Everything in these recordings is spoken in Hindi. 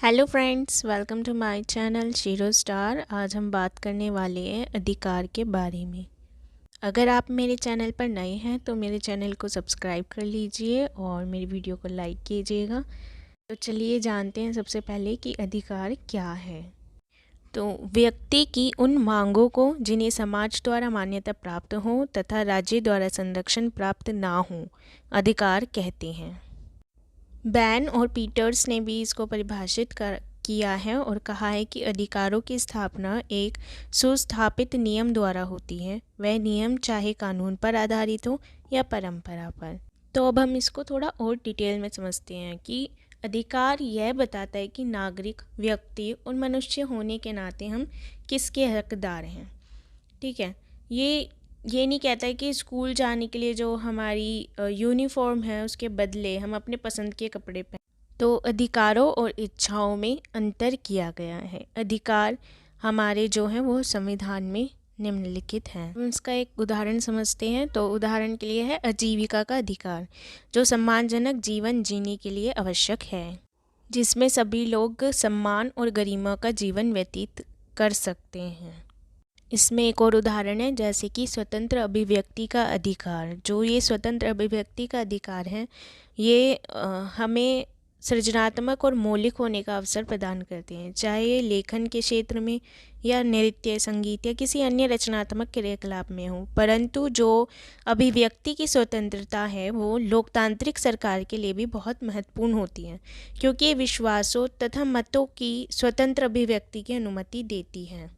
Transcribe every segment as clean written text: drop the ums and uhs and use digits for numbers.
Hello friends, welcome to my channel Shero Star. आज हम बात करने वाले हैं अधिकार के बारे में। अगर आप मेरे चैनल पर नए हैं तो मेरे चैनल को सब्सक्राइब कर लीजिए और मेरी वीडियो को लाइक कीजिएगा। तो चलिए जानते हैं सबसे पहले कि अधिकार क्या है। तो व्यक्ति की उन मांगों को जिन्हें समाज द्वारा मान्यता प्राप्त हो तथा राज्य द्वारा संरक्षण प्राप्त ना हो, अधिकार कहते हैं। बैन और पीटर्स ने भी इसको परिभाषित किया है और कहा है कि अधिकारों की स्थापना एक सुस्थापित नियम द्वारा होती है। वह नियम चाहे कानून पर आधारित हो या परंपरा पर। तो अब हम इसको थोड़ा और डिटेल में समझते हैं कि अधिकार यह बताता है कि नागरिक, व्यक्ति और मनुष्य होने के नाते हम किसके हकदार हैं। ठीक है, ये नहीं कहता है कि स्कूल जाने के लिए जो हमारी यूनिफॉर्म है उसके बदले हम अपने पसंद के कपड़े पहन। तो अधिकारों और इच्छाओं में अंतर किया गया है। अधिकार हमारे जो हैं वो संविधान में निम्नलिखित हैं। हम इसका एक उदाहरण समझते हैं। तो उदाहरण के लिए है आजीविका का अधिकार, जो सम्मानजनक जीवन जीने के लिए आवश्यक है, जिसमें सभी लोग सम्मान और गरिमा का जीवन व्यतीत कर सकते हैं। इसमें एक और उदाहरण है जैसे कि स्वतंत्र अभिव्यक्ति का अधिकार। जो ये स्वतंत्र अभिव्यक्ति का अधिकार है ये हमें सृजनात्मक और मौलिक होने का अवसर प्रदान करते हैं, चाहे ये लेखन के क्षेत्र में या नृत्य, संगीत या किसी अन्य रचनात्मक क्रियाकलाप में हो। परंतु जो अभिव्यक्ति की स्वतंत्रता है वो लोकतांत्रिक सरकार के लिए भी बहुत महत्वपूर्ण होती है, क्योंकि ये विश्वासों तथा मतों की स्वतंत्र अभिव्यक्ति की अनुमति देती है।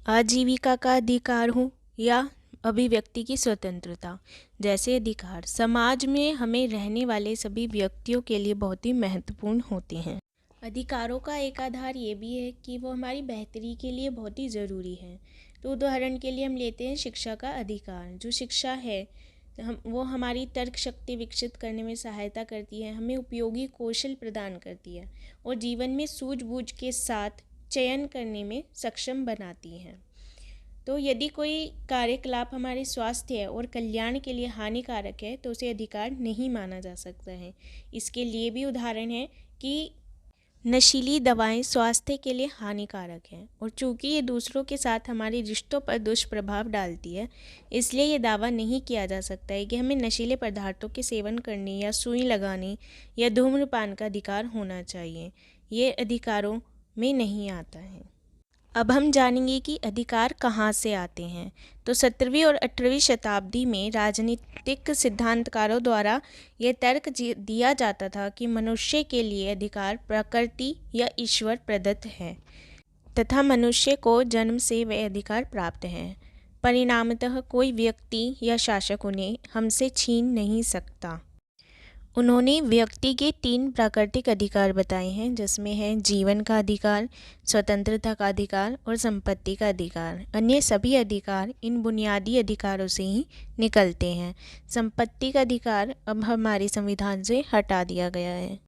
आजीविका का अधिकार हो या अभिव्यक्ति की स्वतंत्रता जैसे अधिकार समाज में हमें रहने वाले सभी व्यक्तियों के लिए बहुत ही महत्वपूर्ण होते हैं। अधिकारों का एक आधार ये भी है कि वो हमारी बेहतरी के लिए बहुत ही ज़रूरी है। तो उदाहरण के लिए हम लेते हैं शिक्षा का अधिकार। जो शिक्षा है वो हमारी तर्क शक्ति विकसित करने में सहायता करती है, हमें उपयोगी कौशल प्रदान करती है और जीवन में सूझबूझ के साथ चयन करने में सक्षम बनाती हैं। तो यदि कोई कार्यकलाप हमारे स्वास्थ्य और कल्याण के लिए हानिकारक है तो उसे अधिकार नहीं माना जा सकता है। इसके लिए भी उदाहरण है कि नशीली दवाएं स्वास्थ्य के लिए हानिकारक हैं और चूंकि ये दूसरों के साथ हमारे रिश्तों पर दुष्प्रभाव डालती है, इसलिए ये दावा नहीं किया जा सकता है कि हमें नशीले पदार्थों के सेवन करने या सुई लगाने या धूम्रपान का अधिकार होना चाहिए। ये अधिकारों में नहीं आता है। अब हम जानेंगे कि अधिकार कहाँ से आते हैं। तो 17वीं और 18वीं शताब्दी में राजनीतिक सिद्धांतकारों द्वारा यह तर्क दिया जाता था कि मनुष्य के लिए अधिकार प्रकृति या ईश्वर प्रदत्त है तथा मनुष्य को जन्म से वह अधिकार प्राप्त हैं। परिणामतः कोई व्यक्ति या शासक उन्हें हमसे छीन नहीं सकता। उन्होंने व्यक्ति के 3 प्राकृतिक अधिकार बताए हैं, जिसमें है जीवन का अधिकार, स्वतंत्रता का अधिकार और संपत्ति का अधिकार। अन्य सभी अधिकार इन बुनियादी अधिकारों से ही निकलते हैं। संपत्ति का अधिकार अब हमारे संविधान से हटा दिया गया है।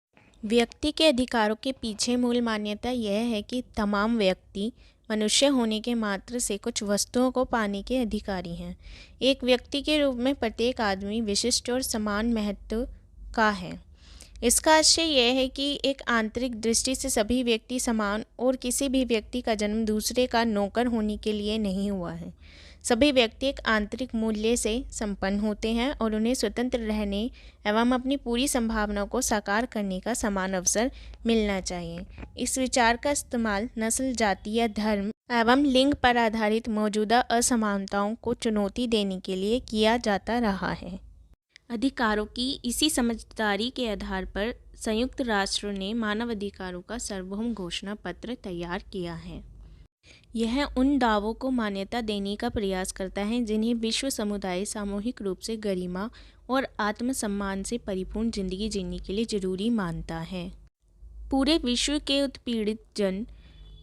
व्यक्ति के अधिकारों के पीछे मूल मान्यता यह है कि तमाम व्यक्ति मनुष्य होने के मात्र से कुछ वस्तुओं को पाने के अधिकारी हैं। एक व्यक्ति के रूप में प्रत्येक आदमी विशिष्ट और समान महत्व का है। इसका आशय यह है कि एक आंतरिक दृष्टि से सभी व्यक्ति समान और किसी भी व्यक्ति का जन्म दूसरे का नौकर होने के लिए नहीं हुआ है। सभी व्यक्ति एक आंतरिक मूल्य से संपन्न होते हैं और उन्हें स्वतंत्र रहने एवं अपनी पूरी संभावनाओं को साकार करने का समान अवसर मिलना चाहिए। इस विचार का इस्तेमाल नस्ल, जाति या धर्म एवं लिंग पर आधारित मौजूदा असमानताओं को चुनौती देने के लिए किया जाता रहा है। अधिकारों की इसी समझदारी के आधार पर संयुक्त राष्ट्र ने मानव अधिकारों का सार्वभौम घोषणा पत्र तैयार किया है। यह उन दावों को मान्यता देने का प्रयास करता है जिन्हें विश्व समुदाय सामूहिक रूप से गरिमा और आत्मसम्मान से परिपूर्ण जिंदगी जीने के लिए जरूरी मानता है। पूरे विश्व के उत्पीड़ित जन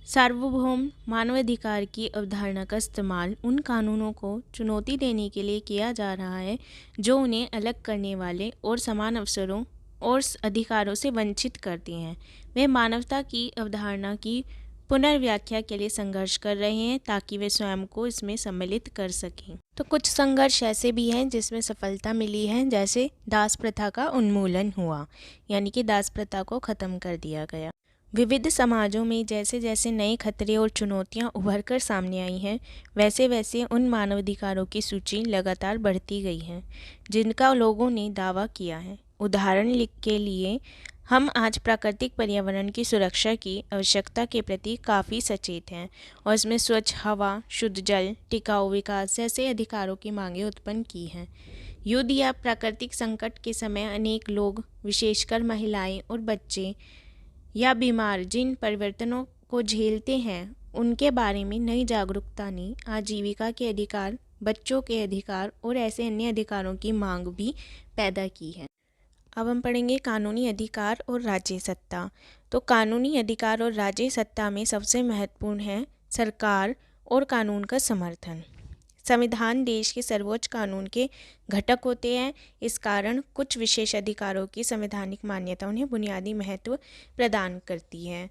सार्वभौम मानवाधिकार की अवधारणा का इस्तेमाल उन कानूनों को चुनौती देने के लिए किया जा रहा है जो उन्हें अलग करने वाले और समान अवसरों और अधिकारों से वंचित करते हैं। वे मानवता की अवधारणा की पुनर्व्याख्या के लिए संघर्ष कर रहे हैं ताकि वे स्वयं को इसमें सम्मिलित कर सकें। तो कुछ संघर्ष ऐसे भी हैं जिसमें सफलता मिली है, जैसे दास प्रथा का उन्मूलन हुआ, यानी कि दास प्रथा को ख़त्म कर दिया गया। विविध समाजों में जैसे जैसे नए खतरे और चुनौतियां उभर कर सामने आई हैं, वैसे वैसे उन मानवाधिकारों की सूची लगातार बढ़ती गई है जिनका लोगों ने दावा किया है। उदाहरण के लिए हम आज प्राकृतिक पर्यावरण की सुरक्षा की आवश्यकता के प्रति काफ़ी सचेत हैं और इसमें स्वच्छ हवा, शुद्ध जल, टिकाऊ विकास जैसे अधिकारों की मांगें उत्पन्न की हैं। युद्ध या प्राकृतिक संकट के समय अनेक लोग, विशेषकर महिलाएं और बच्चे या बीमार, जिन परिवर्तनों को झेलते हैं, उनके बारे में नई जागरूकता ने आजीविका के अधिकार, बच्चों के अधिकार और ऐसे अन्य अधिकारों की मांग भी पैदा की है। अब हम पढ़ेंगे कानूनी अधिकार और राज्य सत्ता। तो कानूनी अधिकार और राज्य सत्ता में सबसे महत्वपूर्ण है सरकार और कानून का समर्थन। संविधान देश के सर्वोच्च कानून के घटक होते हैं। इस कारण कुछ विशेष अधिकारों की संवैधानिक मान्यता उन्हें बुनियादी महत्व प्रदान करती है।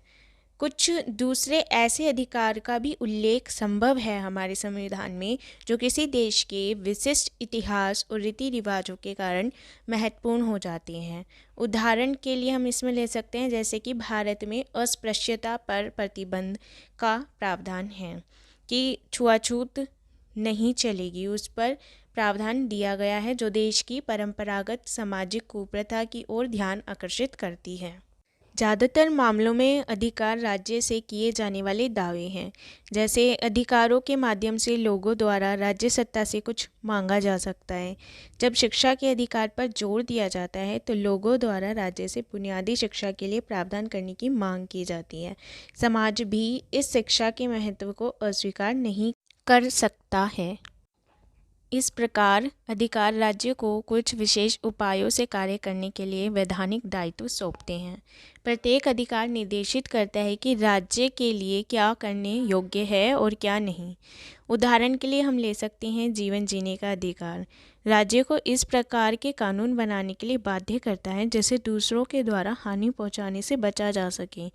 कुछ दूसरे ऐसे अधिकार का भी उल्लेख संभव है हमारे संविधान में जो किसी देश के विशिष्ट इतिहास और रीति रिवाजों के कारण महत्वपूर्ण हो जाते हैं। उदाहरण के लिए हम इसमें ले सकते हैं जैसे कि भारत में अस्पृश्यता पर प्रतिबंध का प्रावधान है कि छुआछूत नहीं चलेगी, उस पर प्रावधान दिया गया है जो देश की परंपरागत सामाजिक कुप्रथा की ओर ध्यान आकर्षित करती है। ज़्यादातर मामलों में अधिकार राज्य से किए जाने वाले दावे हैं, जैसे अधिकारों के माध्यम से लोगों द्वारा राज्य सत्ता से कुछ मांगा जा सकता है। जब शिक्षा के अधिकार पर जोर दिया जाता है तो लोगों द्वारा राज्य से बुनियादी शिक्षा के लिए प्रावधान करने की मांग की जाती है। समाज भी इस शिक्षा के महत्व को अस्वीकार नहीं कर सकता है। इस प्रकार अधिकार राज्य को कुछ विशेष उपायों से कार्य करने के लिए वैधानिक दायित्व सौंपते हैं। प्रत्येक अधिकार निर्देशित करता है कि राज्य के लिए क्या करने योग्य है और क्या नहीं। उदाहरण के लिए हम ले सकते हैं जीवन जीने का अधिकार। राज्य को इस प्रकार के कानून बनाने के लिए बाध्य करता है जिससे दूसरों के द्वारा हानि पहुंचाने से बचा जा सके।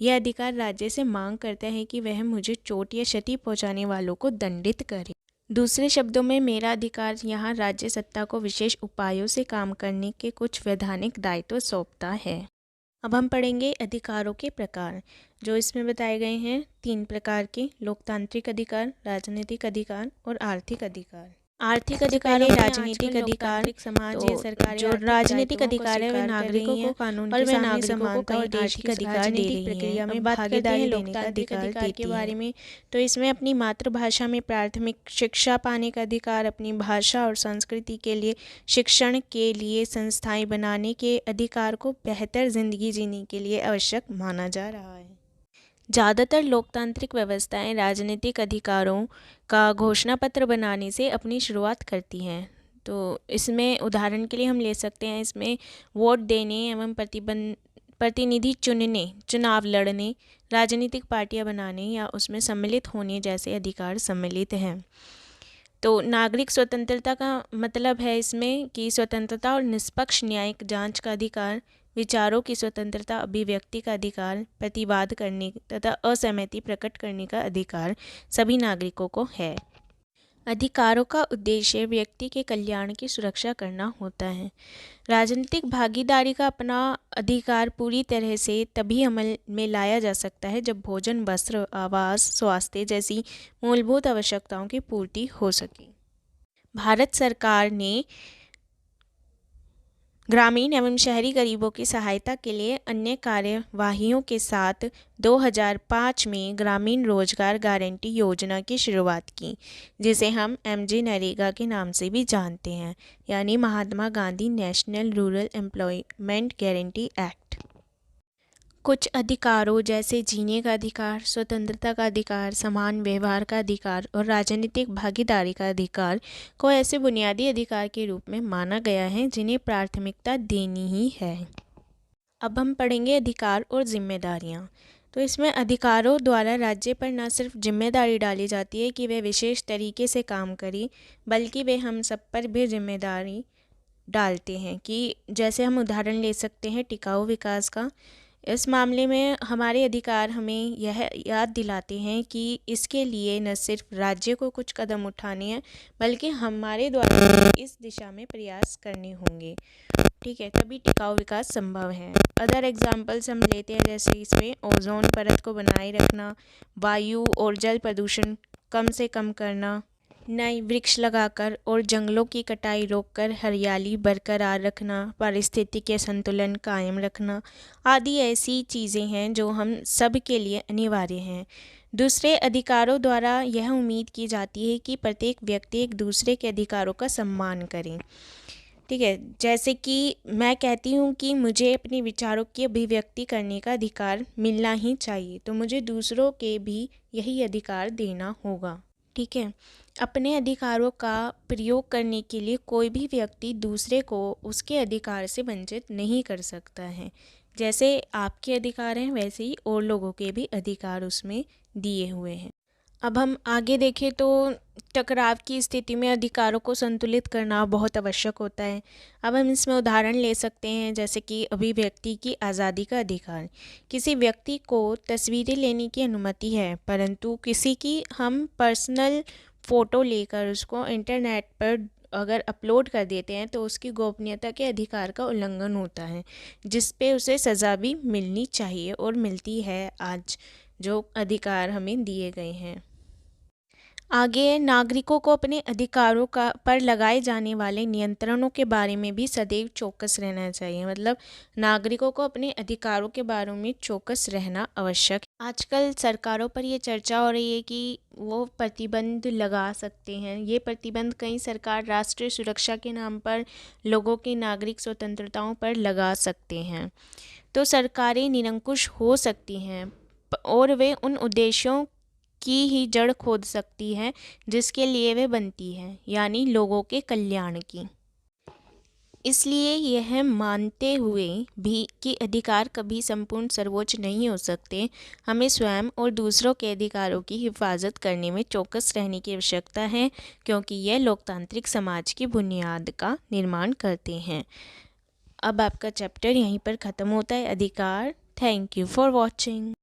यह अधिकार राज्य से मांग करता है कि वह मुझे चोट या क्षति पहुंचाने वालों को दंडित करे। दूसरे शब्दों में मेरा अधिकार यहाँ राज्य सत्ता को विशेष उपायों से काम करने के कुछ वैधानिक दायित्व सौंपता है। अब हम पढ़ेंगे अधिकारों के प्रकार, जो इसमें बताए गए हैं 3 प्रकार के: लोकतांत्रिक अधिकार, राजनीतिक अधिकार और आर्थिक अधिकार। आर्थिक अधिकार है राजनीतिक अधिकार, समाज या सरकार। जो राजनीतिक अधिकार है वे नागरिकों को कानून और वे नागरिकों को और देश के अधिकार दे रही प्रक्रिया में भागीदारी लेने का अधिकार के बारे में। तो इसमें अपनी मातृभाषा में प्राथमिक शिक्षा पाने का अधिकार, अपनी भाषा और संस्कृति के लिए शिक्षण के लिए संस्थाएं बनाने के अधिकार को बेहतर जिंदगी जीने के लिए आवश्यक माना जा रहा है। ज़्यादातर लोकतांत्रिक व्यवस्थाएं राजनीतिक अधिकारों का घोषणा पत्र बनाने से अपनी शुरुआत करती हैं। तो इसमें उदाहरण के लिए हम ले सकते हैं इसमें वोट देने एवं प्रतिनिधि चुनने, चुनाव लड़ने, राजनीतिक पार्टियां बनाने या उसमें सम्मिलित होने जैसे अधिकार सम्मिलित हैं। तो नागरिक स्वतंत्रता का मतलब है इसमें कि स्वतंत्रता और निष्पक्ष न्यायिक जांच का अधिकार, विचारों की स्वतंत्रता, अभिव्यक्ति का अधिकार, प्रतिवाद करने तथा असहमति प्रकट करने का अधिकार सभी नागरिकों को है। अधिकारों का उद्देश्य व्यक्ति के कल्याण की सुरक्षा करना होता है। राजनीतिक भागीदारी का अपना अधिकार पूरी तरह से तभी अमल में लाया जा सकता है जब भोजन, वस्त्र, आवास, स्वास्थ्य जैसी मूलभूत आवश्यकताओं की पूर्ति हो सके। भारत सरकार ने ग्रामीण एवं शहरी गरीबों की सहायता के लिए अन्य कार्यवाहियों के साथ 2005 में ग्रामीण रोजगार गारंटी योजना की शुरुआत की, जिसे हम MG नरेगा के नाम से भी जानते हैं, यानी Mahatma Gandhi national rural employment guarantee act. कुछ अधिकारों जैसे जीने का अधिकार, स्वतंत्रता का अधिकार, समान व्यवहार का अधिकार और राजनीतिक भागीदारी का अधिकार को ऐसे बुनियादी अधिकार के रूप में माना गया है जिन्हें प्राथमिकता देनी ही है। अब हम पढ़ेंगे अधिकार और जिम्मेदारियां। तो इसमें अधिकारों द्वारा राज्य पर न सिर्फ जिम्मेदारी डाली जाती है कि वे विशेष तरीके से काम करें, बल्कि वे हम सब पर भी जिम्मेदारी डालते हैं कि जैसे हम उदाहरण ले सकते हैं टिकाऊ विकास का। इस मामले में हमारे अधिकार हमें यह याद दिलाते हैं कि इसके लिए न सिर्फ राज्य को कुछ कदम उठाने हैं, बल्कि हमारे द्वारा इस दिशा में प्रयास करने होंगे। ठीक है, तभी टिकाऊ विकास संभव है। अदर एग्जाम्पल्स हम लेते हैं, जैसे इसमें ओजोन परत को बनाए रखना, वायु और जल प्रदूषण कम से कम करना, नए वृक्ष लगाकर और जंगलों की कटाई रोककर हरियाली बरकरार रखना, पारिस्थितिक संतुलन कायम रखना आदि ऐसी चीज़ें हैं जो हम सब के लिए अनिवार्य हैं। दूसरे अधिकारों द्वारा यह उम्मीद की जाती है कि प्रत्येक व्यक्ति एक दूसरे के अधिकारों का सम्मान करें। ठीक है, जैसे कि मैं कहती हूँ कि मुझे अपने विचारों की अभिव्यक्ति करने का अधिकार मिलना ही चाहिए, तो मुझे दूसरों के भी यही अधिकार देना होगा। ठीक है, अपने अधिकारों का प्रयोग करने के लिए कोई भी व्यक्ति दूसरे को उसके अधिकार से वंचित नहीं कर सकता है। जैसे आपके अधिकार हैं, वैसे ही और लोगों के भी अधिकार उसमें दिए हुए हैं। अब हम आगे देखें तो टकराव की स्थिति में अधिकारों को संतुलित करना बहुत आवश्यक होता है। अब हम इसमें उदाहरण ले सकते हैं, जैसे कि अभिव्यक्ति की आज़ादी का अधिकार। किसी व्यक्ति को तस्वीरें लेने की अनुमति है, परंतु किसी की हम पर्सनल फ़ोटो लेकर उसको इंटरनेट पर अगर अपलोड कर देते हैं तो उसकी गोपनीयता के अधिकार का उल्लंघन होता है, जिस पे उसे सज़ा भी मिलनी चाहिए और मिलती है आज जो अधिकार हमें दिए गए हैं। आगे नागरिकों को अपने अधिकारों का पर लगाए जाने वाले नियंत्रणों के बारे में भी सदैव चौकस रहना चाहिए। मतलब नागरिकों को अपने अधिकारों के बारे में चौकस रहना आवश्यक है। आजकल सरकारों पर ये चर्चा हो रही है कि वो प्रतिबंध लगा सकते हैं। ये प्रतिबंध कई सरकार राष्ट्रीय सुरक्षा के नाम पर लोगों की नागरिक स्वतंत्रताओं पर लगा सकते हैं। तो सरकारें निरंकुश हो सकती हैं और वे उन उद्देश्यों की ही जड़ खोद सकती है जिसके लिए वे बनती है, यानी लोगों के कल्याण की। इसलिए यह मानते हुए भी कि अधिकार कभी संपूर्ण सर्वोच्च नहीं हो सकते, हमें स्वयं और दूसरों के अधिकारों की हिफाजत करने में चौकस रहने की आवश्यकता है, क्योंकि यह लोकतांत्रिक समाज की बुनियाद का निर्माण करते हैं। अब आपका चैप्टर यहीं पर ख़त्म होता है, अधिकार। Thank you for watching.